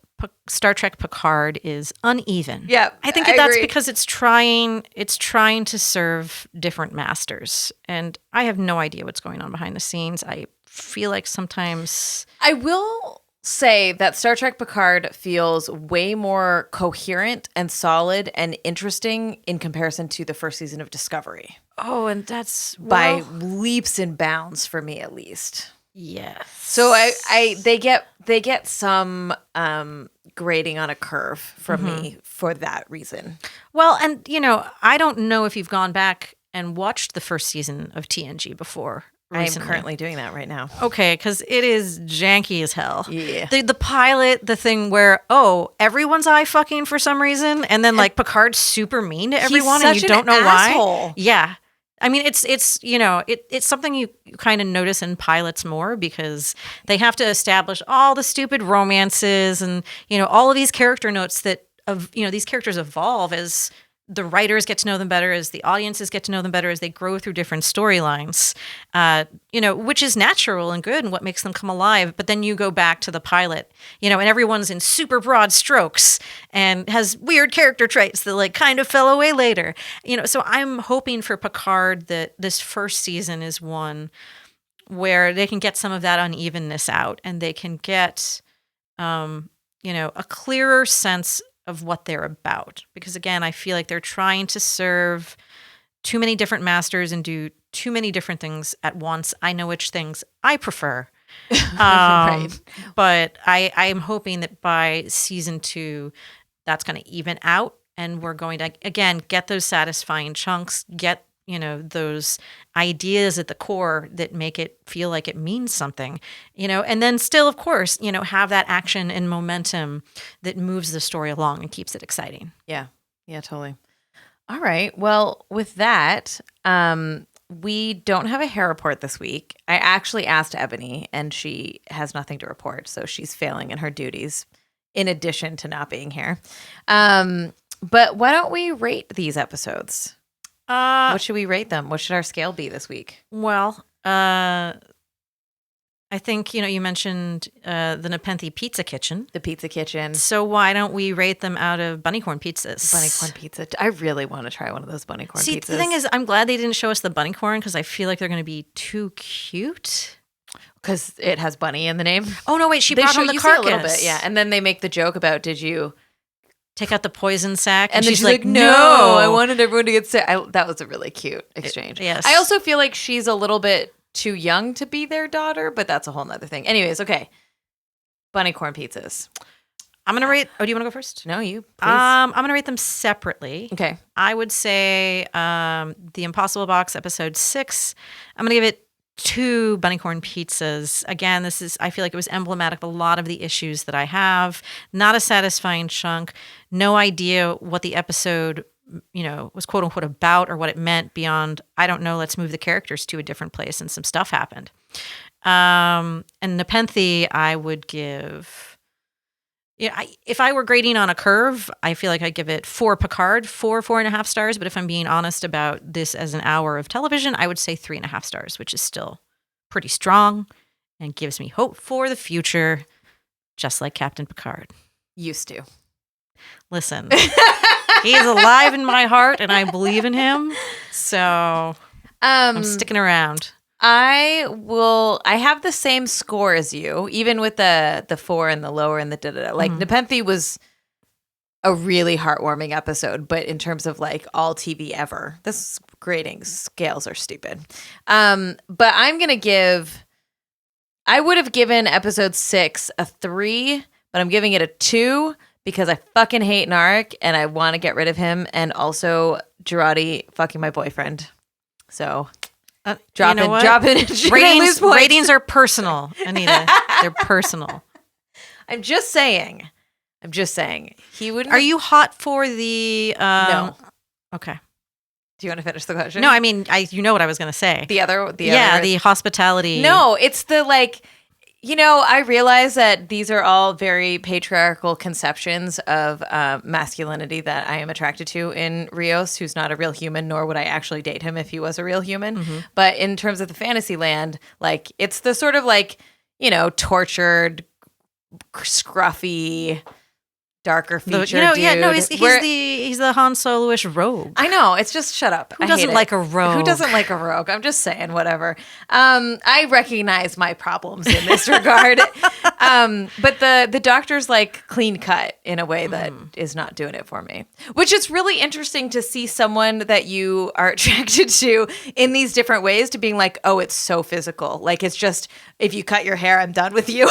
[SPEAKER 2] Star Trek Picard is uneven.
[SPEAKER 1] Yeah,
[SPEAKER 2] I think that's because it's trying to serve different masters, and I have no idea what's going on behind the scenes. I feel like sometimes
[SPEAKER 1] I will say that Star Trek Picard feels way more coherent and solid and interesting in comparison to the first season of Discovery.
[SPEAKER 2] Oh, and that's
[SPEAKER 1] by leaps and bounds for me, at least.
[SPEAKER 2] Yes.
[SPEAKER 1] So they get some grading on a curve from me for that reason.
[SPEAKER 2] Well, and I don't know if you've gone back and watched the first season of TNG before. Recently.
[SPEAKER 1] I'm currently doing that right now.
[SPEAKER 2] Okay, because it is janky as hell.
[SPEAKER 1] Yeah.
[SPEAKER 2] The pilot, the thing where, everyone's eye fucking for some reason, and then like Picard's super mean to everyone and you don't know
[SPEAKER 1] asshole.
[SPEAKER 2] Why. Yeah. I mean, it's it's something you kind of notice in pilots more because they have to establish all the stupid romances and, all of these character notes that, these characters evolve as the writers get to know them better, as the audiences get to know them better, as they grow through different storylines, which is natural and good and what makes them come alive. But then you go back to the pilot, and everyone's in super broad strokes and has weird character traits that like kind of fell away later. So I'm hoping for Picard that this first season is one where they can get some of that unevenness out and they can get, a clearer sense of what they're about. Because again, I feel like they're trying to serve too many different masters and do too many different things at once. I know which things I prefer.
[SPEAKER 1] Right.
[SPEAKER 2] But I'm hoping that by season 2, that's going to even out. And we're going to, again, get those satisfying chunks, get, those ideas at the core that make it feel like it means something, and then still, of course, have that action and momentum that moves the story along and keeps it exciting.
[SPEAKER 1] Yeah. Yeah, totally. All right. Well, with that, we don't have a hair report this week. I actually asked Ebony and she has nothing to report. So she's failing in her duties in addition to not being here. But why don't we rate these episodes? What should we rate them? What should our scale be this week?
[SPEAKER 2] Well, I think, you mentioned the Nepenthe Pizza Kitchen.
[SPEAKER 1] The Pizza Kitchen.
[SPEAKER 2] So why don't we rate them out of bunnycorn pizzas?
[SPEAKER 1] Bunnycorn pizza. I really want to try one of those bunnycorn pizzas.
[SPEAKER 2] See, the thing is, I'm glad they didn't show us the bunnycorn because I feel like they're going to be too cute.
[SPEAKER 1] Because it has bunny in the name.
[SPEAKER 2] Oh, no, wait. She brought home the carcass.
[SPEAKER 1] A little bit, yeah. And then they make the joke about, did you
[SPEAKER 2] take out the poison sack?
[SPEAKER 1] And then she's like, no, I wanted everyone to get sick. That was a really cute exchange.
[SPEAKER 2] Yes.
[SPEAKER 1] I also feel like she's a little bit too young to be their daughter, but that's a whole nother thing. Anyways, okay. Bunnycorn pizzas.
[SPEAKER 2] I'm going to rate... Oh, do you want to go first?
[SPEAKER 1] No, you, please.
[SPEAKER 2] I'm going to rate them separately.
[SPEAKER 1] Okay.
[SPEAKER 2] I would say The Impossible Box, episode 6. I'm going to give it 2 bunnycorn pizzas. Again, I feel like it was emblematic of a lot of the issues that I have. Not a satisfying chunk. No idea what the episode, was quote unquote about or what it meant beyond, I don't know, let's move the characters to a different place and some stuff happened. And Nepenthe, I would give... if I were grading on a curve, I feel like I'd give it 4 Picard, 4.5 stars. But if I'm being honest about this as an hour of television, I would say 3.5 stars, which is still pretty strong and gives me hope for the future, just like Captain Picard.
[SPEAKER 1] Used to.
[SPEAKER 2] Listen, he is alive in my heart and I believe in him. So I'm sticking around.
[SPEAKER 1] I have the same score as you, even with the 4 and the lower and the da-da-da. Like, Nepenthe was a really heartwarming episode, but in terms of, like, all TV ever, this grading scales are stupid. But I'm going to I would have given episode 6 a 3, but I'm giving it a 2 because I fucking hate Narek and I want to get rid of him, and also Girardi fucking my boyfriend. So... Drop it.
[SPEAKER 2] Ratings are personal, Anita. They're personal.
[SPEAKER 1] I'm just saying. He wouldn't.
[SPEAKER 2] Are you hot for the?
[SPEAKER 1] No.
[SPEAKER 2] Okay.
[SPEAKER 1] Do you want to finish the question?
[SPEAKER 2] No, I mean, you know what I was going to say.
[SPEAKER 1] The
[SPEAKER 2] hospitality.
[SPEAKER 1] No, it's the like. I realize that these are all very patriarchal conceptions of masculinity that I am attracted to in Rios, who's not a real human, nor would I actually date him if he was a real human. Mm-hmm. But in terms of the fantasy land, like, it's the sort of like, tortured, scruffy, darker featured dude.
[SPEAKER 2] Yeah, no, he's the Han Solo-ish rogue.
[SPEAKER 1] I know. It's just shut up.
[SPEAKER 2] Who doesn't like a rogue?
[SPEAKER 1] Who doesn't like a rogue? I'm just saying, whatever. I recognize my problems in this regard. But the doctor's like clean cut in a way that is not doing it for me. Which is really interesting to see someone that you are attracted to in these different ways to being like, oh, it's so physical. Like, it's just, if you cut your hair, I'm done with you.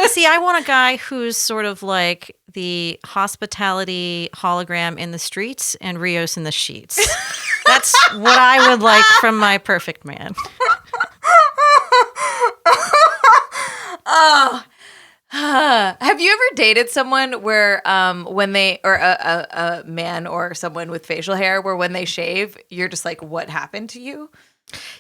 [SPEAKER 2] See, I want a guy who's sort of like the hospitality hologram in the streets and Rios in the sheets. That's what I would like from my perfect man.
[SPEAKER 1] Oh. Have you ever dated someone where when they, or a man or someone with facial hair, where when they shave, you're just like, what happened to you?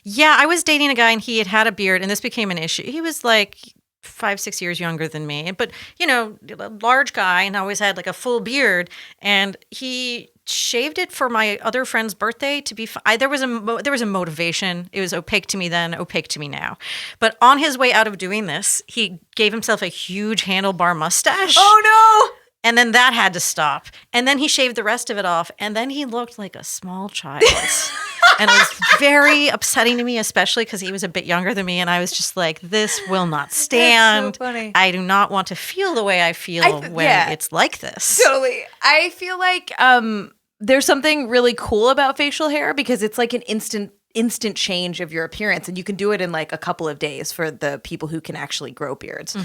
[SPEAKER 2] Yeah, I was dating a guy and he had a beard and this became an issue. He was like 5-6 years younger than me, but a large guy and always had like a full beard, and he shaved it for my other friend's birthday to be there was a motivation. It was opaque to me then, opaque to me now. But on his way out of doing this, he gave himself a huge handlebar mustache.
[SPEAKER 1] Oh no.
[SPEAKER 2] And then that had to stop. And then he shaved the rest of it off. And then he looked like a small child. And it was very upsetting to me, especially because he was a bit younger than me. And I was just like, this will not stand.
[SPEAKER 1] That's so funny.
[SPEAKER 2] I do not want to feel the way I feel when it's like this.
[SPEAKER 1] Totally. I feel like there's something really cool about facial hair because it's like an instant change of your appearance, and you can do it in like a couple of days for the people who can actually grow beards.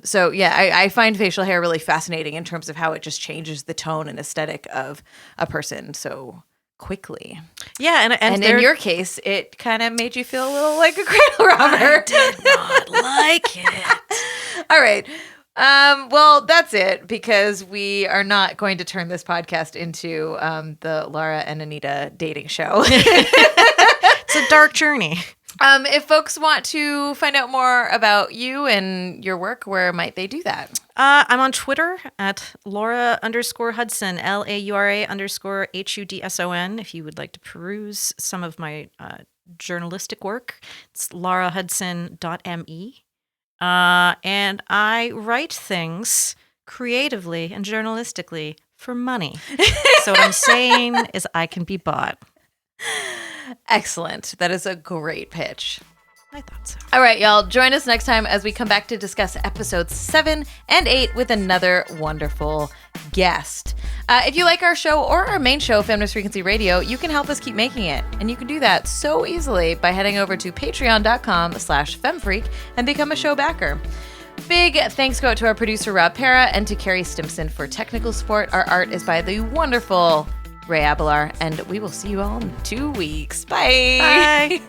[SPEAKER 1] So yeah, I find facial hair really fascinating in terms of how it just changes the tone and aesthetic of a person so quickly.
[SPEAKER 2] Yeah,
[SPEAKER 1] and in your case, it kind of made you feel a little like a cradle robber.
[SPEAKER 2] I did not like it.
[SPEAKER 1] All right. Well, that's it, because we are not going to turn this podcast into the Laura and Anita dating show.
[SPEAKER 2] It's a dark journey.
[SPEAKER 1] If folks want to find out more about you and your work, where might they do that?
[SPEAKER 2] I'm on Twitter at Laura_Hudson, LAURA_HUDSON. If you would like to peruse some of my journalistic work, it's laurahudson.me. And I write things creatively and journalistically for money. So what I'm saying is I can be bought.
[SPEAKER 1] Excellent. That is a great pitch.
[SPEAKER 2] I thought so.
[SPEAKER 1] All right, y'all. Join us next time as we come back to discuss episodes 7 and 8 with another wonderful guest. If you like our show or our main show, Feminist Frequency Radio, you can help us keep making it. And you can do that so easily by heading over to patreon.com/femfreak and become a show backer. Big thanks go out to our producer, Rob Para, and to Carrie Stimson for technical support. Our art is by the wonderful Ray Abelar, and we will see you all in 2 weeks. Bye.
[SPEAKER 2] Bye.